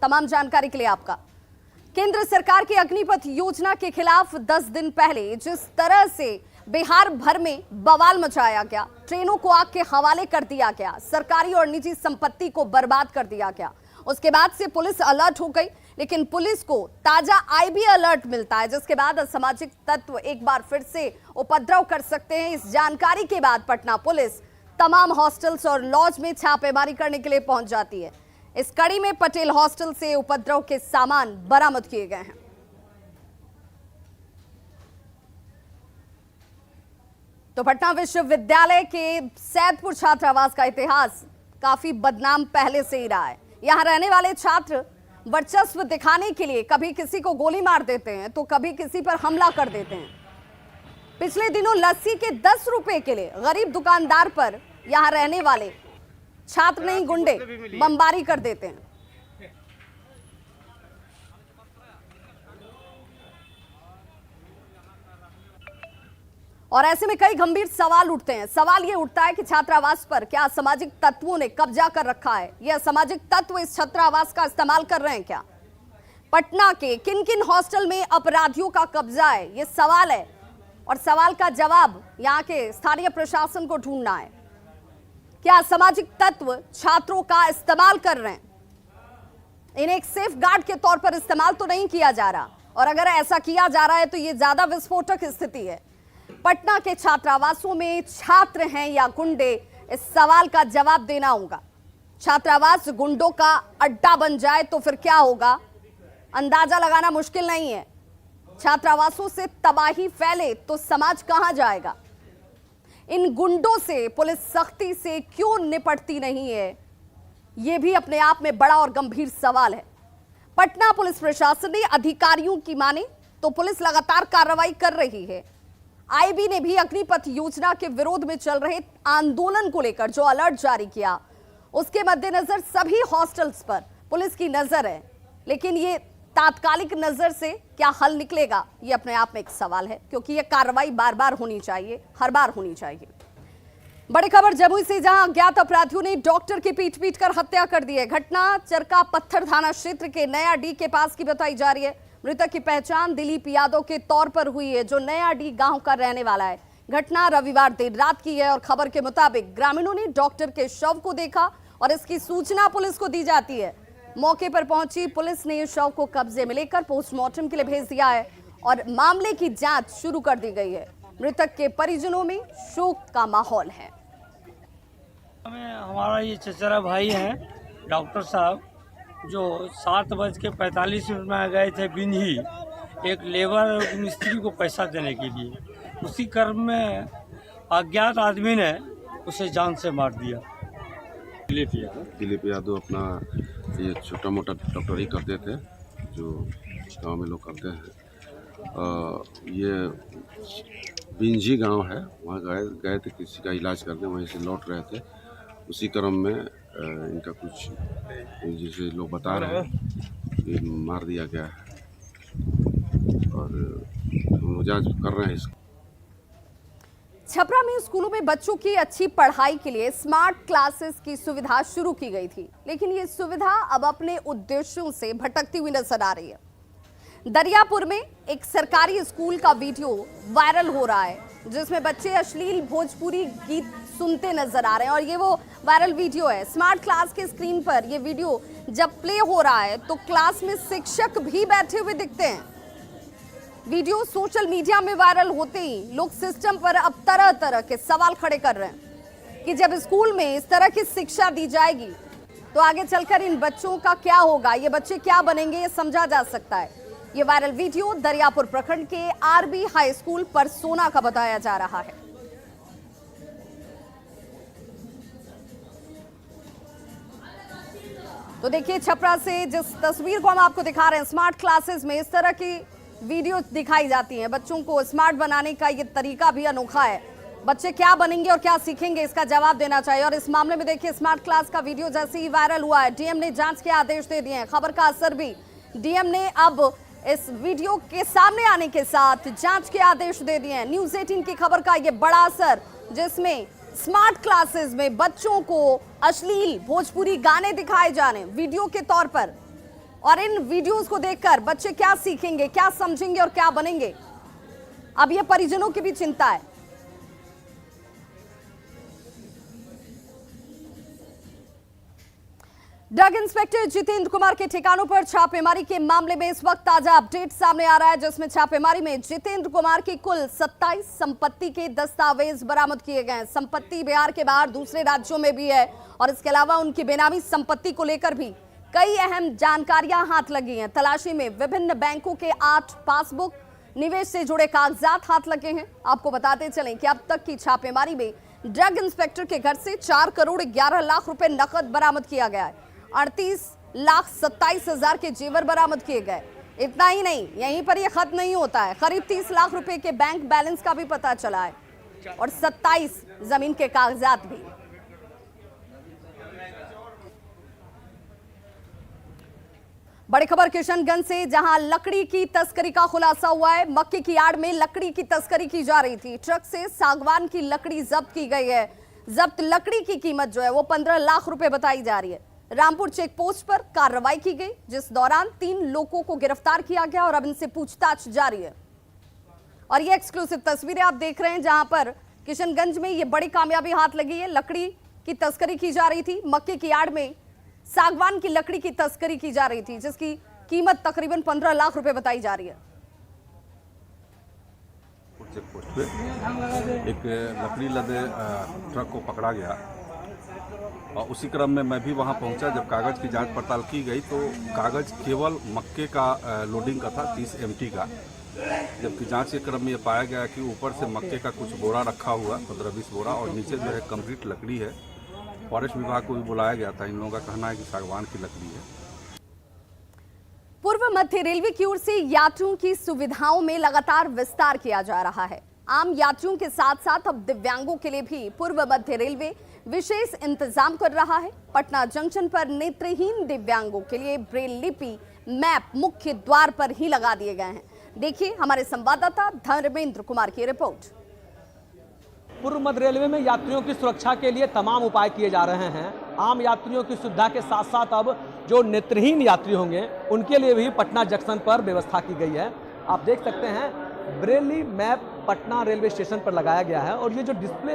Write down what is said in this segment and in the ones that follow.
तमाम जानकारी के लिए आपका। केंद्र सरकार की अग्निपथ योजना के खिलाफ 10 दिन पहले जिस तरह से बिहार भर में बवाल मचाया गया, ट्रेनों को आग के हवाले कर दिया गया, सरकारी और निजी संपत्ति को बर्बाद कर दिया गया, उसके बाद से पुलिस अलर्ट हो गई। लेकिन पुलिस को ताजा आईबी अलर्ट मिलता है, जिसके बाद असामाजिक तत्व एक बार फिर से उपद्रव कर सकते हैं। इस जानकारी के बाद पटना पुलिस तमाम हॉस्टल्स और लॉज में छापेमारी करने के लिए पहुंच जाती है। इस कड़ी में पटेल हॉस्टल से उपद्रव के सामान बरामद किए गए हैं। तो पटना विश्वविद्यालय के सैदपुर छात्रावास का इतिहास काफी बदनाम पहले से ही रहा है। यहां रहने वाले छात्र वर्चस्व दिखाने के लिए कभी किसी को गोली मार देते हैं तो कभी किसी पर हमला कर देते हैं। पिछले दिनों लस्सी के 10 रुपए के लिए गरीब दुकानदार पर यहां रहने वाले छात्र नहीं गुंडे बमबारी कर देते हैं। और ऐसे में कई गंभीर सवाल उठते हैं। सवाल यह उठता है कि छात्रावास पर क्या असामाजिक तत्वों ने कब्जा कर रखा है? यह असामाजिक तत्व इस छात्रावास का इस्तेमाल कर रहे हैं क्या? पटना के किन किन हॉस्टल में अपराधियों का कब्जा है, यह सवाल है और सवाल का जवाब यहां के स्थानीय प्रशासन को ढूंढना है। क्या असामाजिक तत्व छात्रों का इस्तेमाल कर रहे हैं? इन्हें एक सेफ गार्ड के तौर पर इस्तेमाल तो नहीं किया जा रहा, और अगर ऐसा किया जा रहा है तो यह ज्यादा विस्फोटक स्थिति है। पटना के छात्रावासों में छात्र हैं या गुंडे, इस सवाल का जवाब देना होगा। छात्रावास गुंडों का अड्डा बन जाए तो फिर क्या होगा, अंदाजा लगाना मुश्किल नहीं है। छात्रावासों से तबाही फैले तो समाज कहां जाएगा? इन गुंडों से पुलिस सख्ती से क्यों निपटती नहीं है, यह भी अपने आप में बड़ा और गंभीर सवाल है। पटना पुलिस प्रशासन ने अधिकारियों की माने तो पुलिस लगातार कार्रवाई कर रही है। आईबी ने भी अग्निपथ योजना के विरोध में चल रहे आंदोलन को लेकर जो अलर्ट जारी किया, उसके मद्देनजर सभी हॉस्टल्स पर पुलिस की नजर है। लेकिन ये तात्कालिक नजर से क्या हल निकलेगा, ये अपने आप में एक सवाल है, क्योंकि ये कार्रवाई बार बार होनी चाहिए, हर बार होनी चाहिए। बड़ी खबर जमुई से, जहां अज्ञात अपराधियों ने डॉक्टर की पीट पीट कर हत्या कर दी है। घटना चरका पत्थर थाना क्षेत्र के नया डी के पास की बताई जा रही है। मृतक की पहचान दिलीप यादव के तौर पर हुई है, जो नया डी गांव का रहने वाला है। घटना रविवार देर रात की है और खबर के मुताबिक ग्रामीणों ने डॉक्टर के शव को देखा और इसकी सूचना पुलिस को दी जाती है। मौके पर पहुंची पुलिस ने शव को कब्जे में लेकर पोस्टमार्टम के लिए भेज दिया है और मामले की जांच शुरू कर दी गई है। मृतक के परिजनों में शोक का माहौल है। हमारा ये चचेरा भाई है डॉक्टर साहब, जो 7:45 में गए थे बिन्ही एक लेबर मिस्त्री को पैसा देने के लिए। उसी क्रम में अज्ञात आदमी ने उसे जान से मार दिया। दिलीप यादव अपना ये छोटा मोटा डॉक्टरी करते थे, जो गांव में लोग करते हैं। ये बिंझी गांव है, वहाँ गए थे किसी का इलाज करने, वहीं से लौट रहे थे। उसी क्रम में इनका कुछ, जैसे लोग बता रहे हैं, ये मार दिया गया है और हम जांच कर रहे हैं इसको। छपरा में स्कूलों में बच्चों की अच्छी पढ़ाई के लिए स्मार्ट क्लासेस की सुविधा शुरू की गई थी, लेकिन ये सुविधा अब अपने उद्देश्यों से भटकती हुई नजर आ रही है। दरियापुर में एक सरकारी स्कूल का वीडियो वायरल हो रहा है, जिसमें बच्चे अश्लील भोजपुरी गीत सुनते नजर आ रहे हैं और ये वो वायरल वीडियो है। स्मार्ट क्लास के स्क्रीन पर ये वीडियो जब प्ले हो रहा है तो क्लास में शिक्षक भी बैठे हुए दिखते हैं। वीडियो सोशल मीडिया में वायरल होते ही लोग सिस्टम पर अब तरह तरह के सवाल खड़े कर रहे हैं कि जब स्कूल में इस तरह की शिक्षा दी जाएगी तो आगे चलकर इन बच्चों का क्या होगा, ये बच्चे क्या बनेंगे, ये समझा जा सकता है। ये वायरल वीडियो दरियापुर प्रखंड के आरबी हाई स्कूल परसोना का बताया जा रहा है। तो देखिए, छपरा से जिस तस्वीर को हम आपको दिखा रहे हैं, स्मार्ट क्लासेस में इस तरह की वीडियो दिखाई जाती हैं। बच्चों को स्मार्ट बनाने का ये तरीका भी अनोखा है। बच्चे क्या बनेंगे और क्या सीखेंगे, इसका जवाब देना चाहिए। और इस मामले में देखिए, स्मार्ट क्लास का वीडियो जैसे ही वायरल हुआ है, डीएम ने जांच के आदेश दे दिए हैं। खबर का असर भी, डीएम ने अब इस वीडियो के सामने आने के साथ जांच के आदेश दे दिए हैं। न्यूज़ 18 की खबर का ये बड़ा असर, जिसमें स्मार्ट क्लासेस में बच्चों को अश्लील भोजपुरी गाने दिखाए जाने वीडियो के तौर पर, और इन वीडियोस को देखकर बच्चे क्या सीखेंगे, क्या समझेंगे और क्या बनेंगे, अब ये परिजनों की भी चिंता है। ड्रग इंस्पेक्टर जितेंद्र कुमार के ठिकानों पर छापेमारी के मामले में इस वक्त ताजा अपडेट सामने आ रहा है, जिसमें छापेमारी में जितेंद्र कुमार की कुल 27 संपत्ति के दस्तावेज बरामद किए गए हैं। संपत्ति बिहार के बाहर दूसरे राज्यों में भी है और इसके अलावा उनकी बेनामी संपत्ति को लेकर भी कई अहम जानकारियां हाथ लगी हैं। तलाशी में विभिन्न बैंकों के 8 पासबुक, निवेश से जुड़े कागजात हाथ लगे हैं। आपको बताते चलें कि अब तक की छापेमारी में ड्रग इंस्पेक्टर के घर से 4 करोड़ 11 लाख रुपए नकद बरामद किया गया है। 38,27,000 के जेवर बरामद किए गए। इतना ही नहीं, यहीं पर यह खत्म नहीं होता है, करीब 30 लाख रुपए के बैंक बैलेंस का भी पता चला है और 27 जमीन के कागजात भी। बड़ी खबर किशनगंज से, जहां लकड़ी की तस्करी का खुलासा हुआ है। मक्के की आड़ में लकड़ी की तस्करी की जा रही थी। ट्रक से सागवान की लकड़ी जब्त की गई है। जब्त लकड़ी की कीमत जो है वो 15 लाख रुपए बताई जा रही है। रामपुर चेक पोस्ट पर कार्रवाई की गई, जिस दौरान 3 लोगों को गिरफ्तार किया गया और अब इनसे पूछताछ जारी है। और ये एक्सक्लूसिव तस्वीरें आप देख रहे हैं, जहां पर किशनगंज में ये बड़ी कामयाबी हाथ लगी है। लकड़ी की तस्करी की जा रही थी। मक्के की आड़ में सागवान की लकड़ी की तस्करी की जा रही थी, जिसकी कीमत तकरीबन 15 लाख रुपए बताई जा रही है। चेक पोस्ट पे एक लकड़ी लदे ट्रक को पकड़ा गया और उसी क्रम में मैं भी वहां पहुंचा। जब कागज़ की जांच पड़ताल की गई तो कागज़ केवल मक्के का लोडिंग का था, 30 MT का, जबकि जांच के क्रम में ये पाया गया कि ऊपर से मक्के का कुछ बोरा रखा हुआ, 15-20 बोरा, और नीचे जो है कंप्लीट लकड़ी है। फॉरेस्ट विभाग को भी बुलाया गया था। इन लोगों का कहना है कि सागवान की लकड़ी है। पूर्व मध्य रेलवे की ओर से यात्रियों की सुविधाओं में लगातार विस्तार किया जा रहा है। आम यात्रियों के साथ साथ अब दिव्यांगों के लिए भी पूर्व मध्य रेलवे विशेष इंतजाम कर रहा है। पटना जंक्शन पर नेत्रहीन दिव्यांगों के लिए ब्रेल लिपि मैप मुख्य द्वार पर ही लगा दिए गए हैं। देखिए हमारे संवाददाता धर्मेंद्र कुमार की रिपोर्ट। पूर्व मध्य रेलवे में यात्रियों की सुरक्षा के लिए तमाम उपाय किए जा रहे हैं। आम यात्रियों की सुविधा के साथ साथ अब जो नेत्रहीन यात्री होंगे उनके लिए भी पटना जंक्शन पर व्यवस्था की गई है। आप देख सकते हैं Braille map Patna railway station पर लगाया गया है और ये जो डिस्प्ले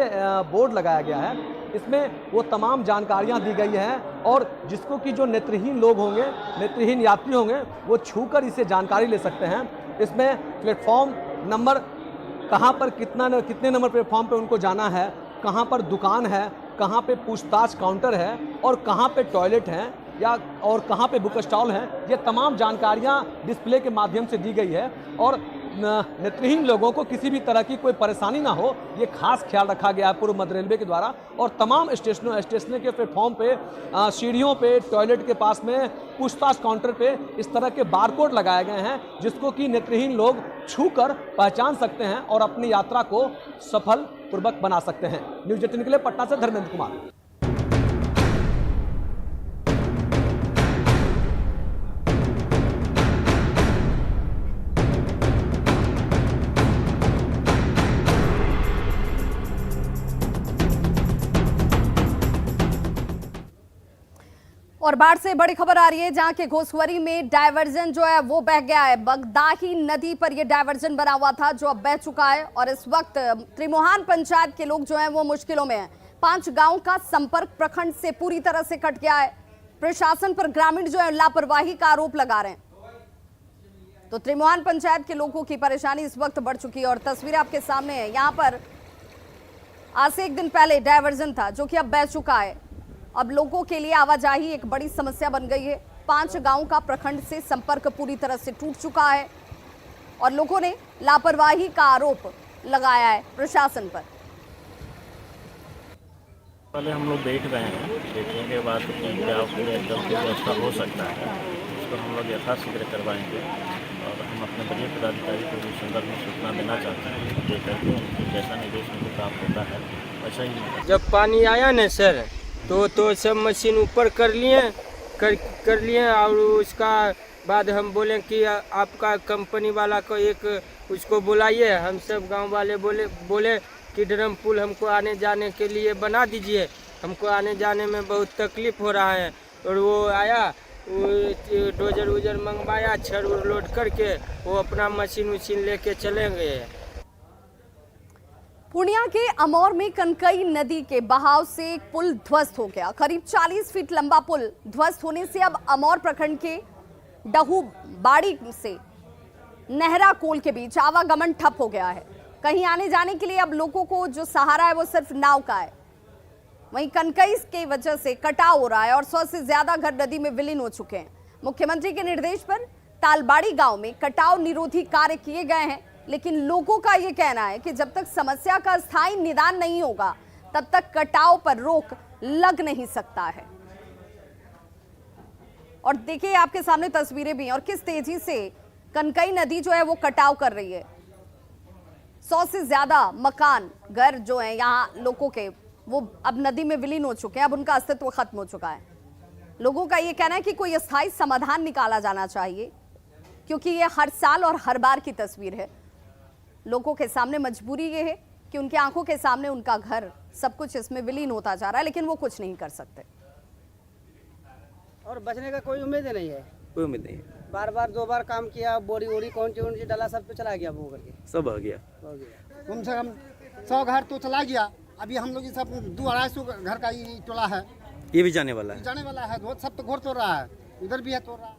बोर्ड लगाया गया है इसमें वो तमाम जानकारियां दी गई हैं और जिसको कि जो नेत्रहीन लोग होंगे, नेत्रहीन यात्री होंगे, वो छूकर इसे जानकारी ले सकते हैं। इसमें प्लेटफॉर्म नंबर कहाँ पर कितने नंबर प्लेटफॉर्म पे उनको जाना है, कहाँ पर दुकान है, कहाँ पे पूछताछ काउंटर है और कहाँ पे टॉयलेट है या और कहाँ पे बुक स्टॉल है, ये तमाम जानकारियाँ डिस्प्ले के माध्यम से दी गई है। और नेत्रहीन लोगों को किसी भी तरह की कोई परेशानी ना हो, ये खास ख्याल रखा गया है पूर्व मध्य रेलवे के द्वारा। और तमाम स्टेशनों के प्लेटफॉर्म पे, सीढ़ियों पे, टॉयलेट के पास में, पूछताछ काउंटर पे इस तरह के बारकोड लगाए गए हैं जिसको कि नेत्रहीन लोग छूकर पहचान सकते हैं और अपनी यात्रा को सफल पूर्वक बना सकते हैं। न्यूज़ 18 के लिए पटना से धर्मेंद्र कुमार। और बाढ़ से बड़ी खबर आ रही है, जहां के घोसवरी में डायवर्जन जो है वो बह गया है। बगदाही नदी पर यह डायवर्जन बना हुआ था जो अब बह चुका है और इस वक्त त्रिमोहान पंचायत के लोग जो हैं वो मुश्किलों में हैं। 5 गांव का संपर्क प्रखंड से पूरी तरह से कट गया है। प्रशासन पर ग्रामीण जो है लापरवाही का आरोप लगा रहे हैं। तो त्रिमोहान पंचायत के लोगों की परेशानी इस वक्त बढ़ चुकी है और तस्वीरें आपके सामने है। यहाँ पर आज से 1 दिन पहले डायवर्जन था जो कि अब बह चुका है। अब लोगों के लिए आवाजाही एक बड़ी समस्या बन गई है। 5 गांव का प्रखंड से संपर्क पूरी तरह से टूट चुका है और लोगों ने लापरवाही का आरोप लगाया है प्रशासन पर। पहले हम लोग बैठ गए हैं, बैठने के बाद क्या एकदम व्यवस्था हो सकता है उसको हम लोग यथाशीघ्र करवाएंगे और हम अपने बड़े पदाधिकारी को भी संदर्भ में सूचना देना चाहते हैं। लेकर के उनकी जैसा निर्देश उनको प्राप्त होता है वैसा ही। जब पानी आया न सर तो सब मशीन ऊपर कर लिए और उसका बाद हम बोले कि आपका कंपनी वाला को एक उसको बुलाइए। हम सब गांव वाले बोले कि ड्रम पुल हमको आने जाने के लिए बना दीजिए, हमको आने जाने में बहुत तकलीफ़ हो रहा है। और वो आया वो डोजर उजर मंगवाया, छड़ उड़ लोड करके वो अपना मशीन उशीन लेके चले गए। पूर्णिया के अमौर में कनकई नदी के बहाव से एक पुल ध्वस्त हो गया। करीब 40 फीट लंबा पुल ध्वस्त होने से अब अमौर प्रखंड के डहू बाड़ी से नेहरा कोल के बीच आवागमन ठप हो गया है। कहीं आने जाने के लिए अब लोगों को जो सहारा है वो सिर्फ नाव का है। वहीं कनकई के वजह से कटाव हो रहा है और 100 से ज्यादा घर नदी में विलीन हो चुके हैं। मुख्यमंत्री के निर्देश पर तालबाड़ी गांव में कटाव निरोधी कार्य किए गए हैं, लेकिन लोगों का ये कहना है कि जब तक समस्या का स्थायी निदान नहीं होगा तब तक कटाव पर रोक लग नहीं सकता है। और देखिए आपके सामने तस्वीरें भी हैं और किस तेजी से कनकई नदी जो है वो कटाव कर रही है। 100 से ज्यादा मकान घर जो है यहाँ लोगों के वो अब नदी में विलीन हो चुके हैं, अब उनका अस्तित्व खत्म हो चुका है। लोगों का ये कहना है कि कोई स्थायी समाधान निकाला जाना चाहिए, क्योंकि ये हर साल और हर बार की तस्वीर है। लोगों के सामने मजबूरी ये है कि उनकी आंखों के सामने उनका घर सब कुछ इसमें विलीन होता जा रहा है, लेकिन वो कुछ नहीं कर सकते और बचने का कोई उम्मीद नहीं है। कोई उम्मीद नहीं है। बार बार 2 बार काम किया, बोरी वोरी कौन सी डाला, सब तो चला गया वो करके, सब हो गया। कम से कम 100 घर तो चला गया। अभी हम लोग ये सब 200-250 घर का ये टोला है, ये भी जाने वाला है। जाने वाला है। सब तो घर तोड़ रहा है, इधर भी है तोड़ रहा है।